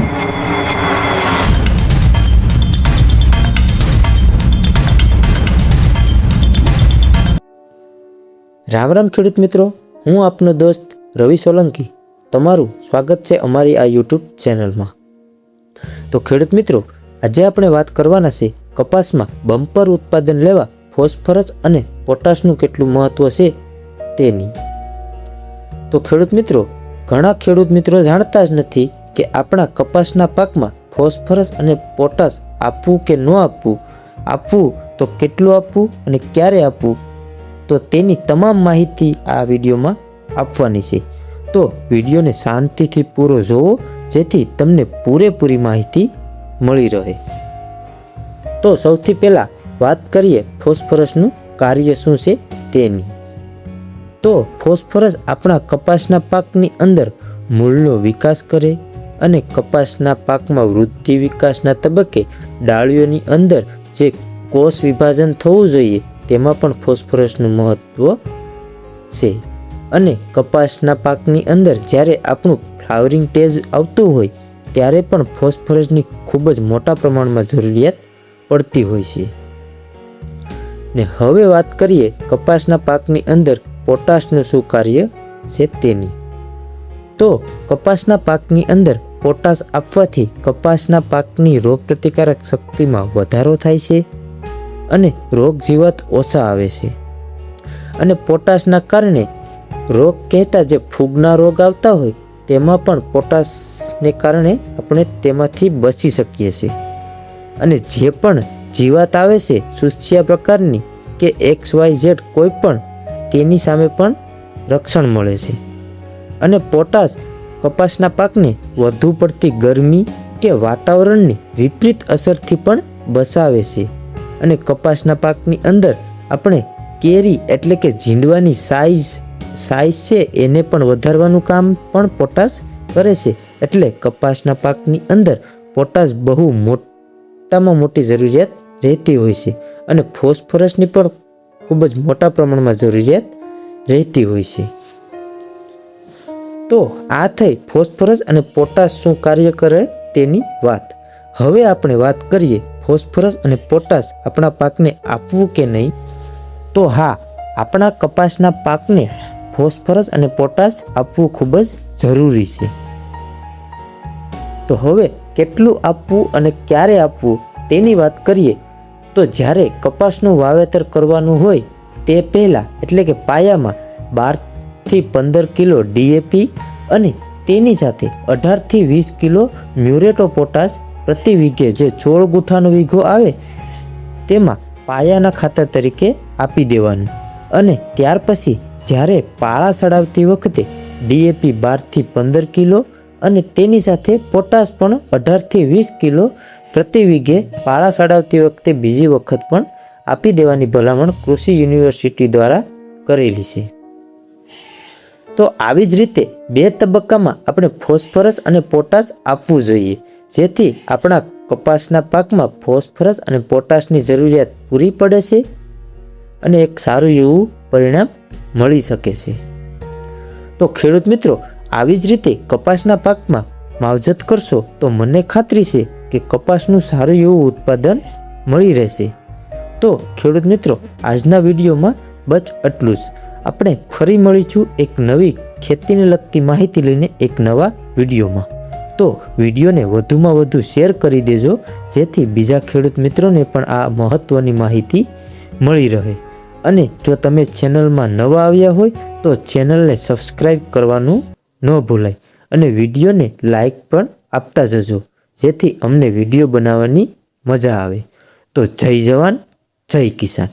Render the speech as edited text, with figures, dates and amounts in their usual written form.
રામ રામ ખેડૂત મિત્રો, હું આપનો દોસ્ત રવિ સોલંકી તમારું સ્વાગત છે અમારી આ યુટ્યુબ ચેનલમાં। તો ખેડૂત મિત્રો, આજે આપણે વાત કરવાના છે કપાસમાં બમ્પર ઉત્પાદન લેવા ફોસ્ફરસ અને પોટાશનું કેટલું મહત્વ છે તેની। તો ખેડૂત મિત્રો, ઘણા ખેડૂત મિત્રો જાણતા જ નથી કે આપણા કપાસના પાકમાં ફોસ્ફરસ અને પોટાશ આપવું કે ન આપવું, આપવું તો કેટલું આપવું અને ક્યારે આપવું, તો તેની તમામ માહિતી આ વિડીયોમાં આપવાની છે। તો વિડીયોને શાંતિથી પૂરો જોવો જેથી તમને પૂરેપૂરી માહિતી મળી રહે। તો સૌથી પહેલાં વાત કરીએ ફોસ્ફરસનું કાર્ય શું છે તેની। તો ફોસ્ફરસ આપણા કપાસના પાકની અંદર મૂળનો વિકાસ કરે અને કપાસના પાકમાં વૃદ્ધિ વિકાસના તબક્કે ડાળીઓની અંદર જે કોષ વિભાજન થવું જોઈએ તેમાં પણ ફોસ્ફરસનું મહત્વ છે। અને કપાસના પાકની અંદર જ્યારે આપણું ફ્લાવરિંગ સ્ટેજ આવતું હોય ત્યારે પણ ફોસ્ફરસની ખૂબ જ મોટા પ્રમાણમાં જરૂરિયાત પડતી હોય છે। ને હવે વાત કરીએ કપાસના પાકની અંદર પોટાશનું શું કાર્ય છે તેની। તો કપાસના પાકની અંદર પોટાશ આપવાથી કપાસના પાકની રોગપ્રતિકારક શક્તિમાં વધારો થાય છે અને રોગ જીવાત ઓછા આવે છે। અને પોટાશના કારણે રોગ કહેતા જે ફૂગના રોગ આવતા હોય તેમાં પણ પોટાશને કારણે આપણે તેમાંથી બચી શકીએ છીએ। અને જે પણ જીવાત આવે છે સુસ્યા પ્રકારની કે XYZ કોઈ પણ, તેની સામે પણ રક્ષણ મળે છે। અને પોટાશ કપાસના પાકને વધુ પડતી ગરમી કે વાતાવરણની વિપરીત અસરથી પણ બચાવે છે। અને કપાસના પાકની અંદર આપણે કેરી એટલે કે ઝીંડવાની સાઇઝ છે એને પણ વધારવાનું કામ પણ પોટાશ કરે છે। એટલે કપાસના પાકની અંદર પોટાશ બહુ મોટામાં મોટી જરૂરિયાત રહેતી હોય છે અને ફોસ્ફરસની પણ ખૂબ જ મોટા પ્રમાણમાં જરૂરિયાત રહેતી હોય છે। તો આ થઈ ફોસ્ફરસ અને પોટાશ શું કાર્ય કરે તેની વાત। હવે આપણે વાત કરીએ ફોસ્ફરસ અને પોટાશ આપણા પાકને આપવું કે નહીં। તો હા, આપણા કપાસના પાકને ફોસ્ફરસ અને પોટાશ આપવું ખૂબ જ જરૂરી છે। તો હવે કેટલું આપવું અને ક્યારે આપવું તેની વાત કરીએ તો જ્યારે કપાસનું વાવેતર કરવાનું હોય તે પહેલાં એટલે કે પાયામાં 12 થી 15 કિલો DAP અને તેની સાથે 18 થી 20 કિલો મ્યુરેટ ઓફ પોટાશ પ્રતિ વીઘે જે 16 ગુઠાનો વીઘો આવે તેમાં પાયાના ખાતર તરીકે આપી દેવાનું। અને ત્યાર પછી જ્યારે પાળા સડાવતી વખતે DAP 12 થી 15 કિલો અને તેની સાથે પોટાશ પણ 18 થી 20 કિલો પ્રતિ વીઘે પાળા સડાવતી વખતે બીજી વખત પણ આપી દેવાની ભલામણ કૃષિ યુનિવર્સિટી દ્વારા કરેલી છે। તો આવી જ રીતે 2 તબક્કામાં આપણે ફોસ્ફરસ અને પોટાશ આપવું જોઈએ જેથી આપણા કપાસના પાકમાં ફોસ્ફરસ અને પોટાશની જરૂરિયાત પૂરી પડે છે અને એક સારું એવું પરિણામ મળી શકે છે। તો ખેડૂત મિત્રો, આવી જ રીતે કપાસના પાકમાં માવજત કરશો તો મને ખાતરી છે કે કપાસનું સારું એવું ઉત્પાદન મળી રહેશે। તો ખેડૂત મિત્રો, આજના વિડીયોમાં બસ આટલું જ। આપણે ફરી મળીશું એક નવી ખેતીને લગતી માહિતી લઈને એક નવા વિડીયોમાં। તો વિડીયોને વધુમાં વધુ શેર કરી દેજો જેથી બીજા ખેડૂત મિત્રોને પણ આ મહત્ત્વની માહિતી મળી રહે। અને જો તમે ચેનલમાં નવા આવ્યા હોય તો ચેનલને સબસ્ક્રાઈબ કરવાનું ન ભૂલાય અને વિડીયોને લાઈક પણ આપતા જજો જેથી અમને વિડીયો બનાવવાની મજા આવે। તો જય જવાન, જય કિસાન।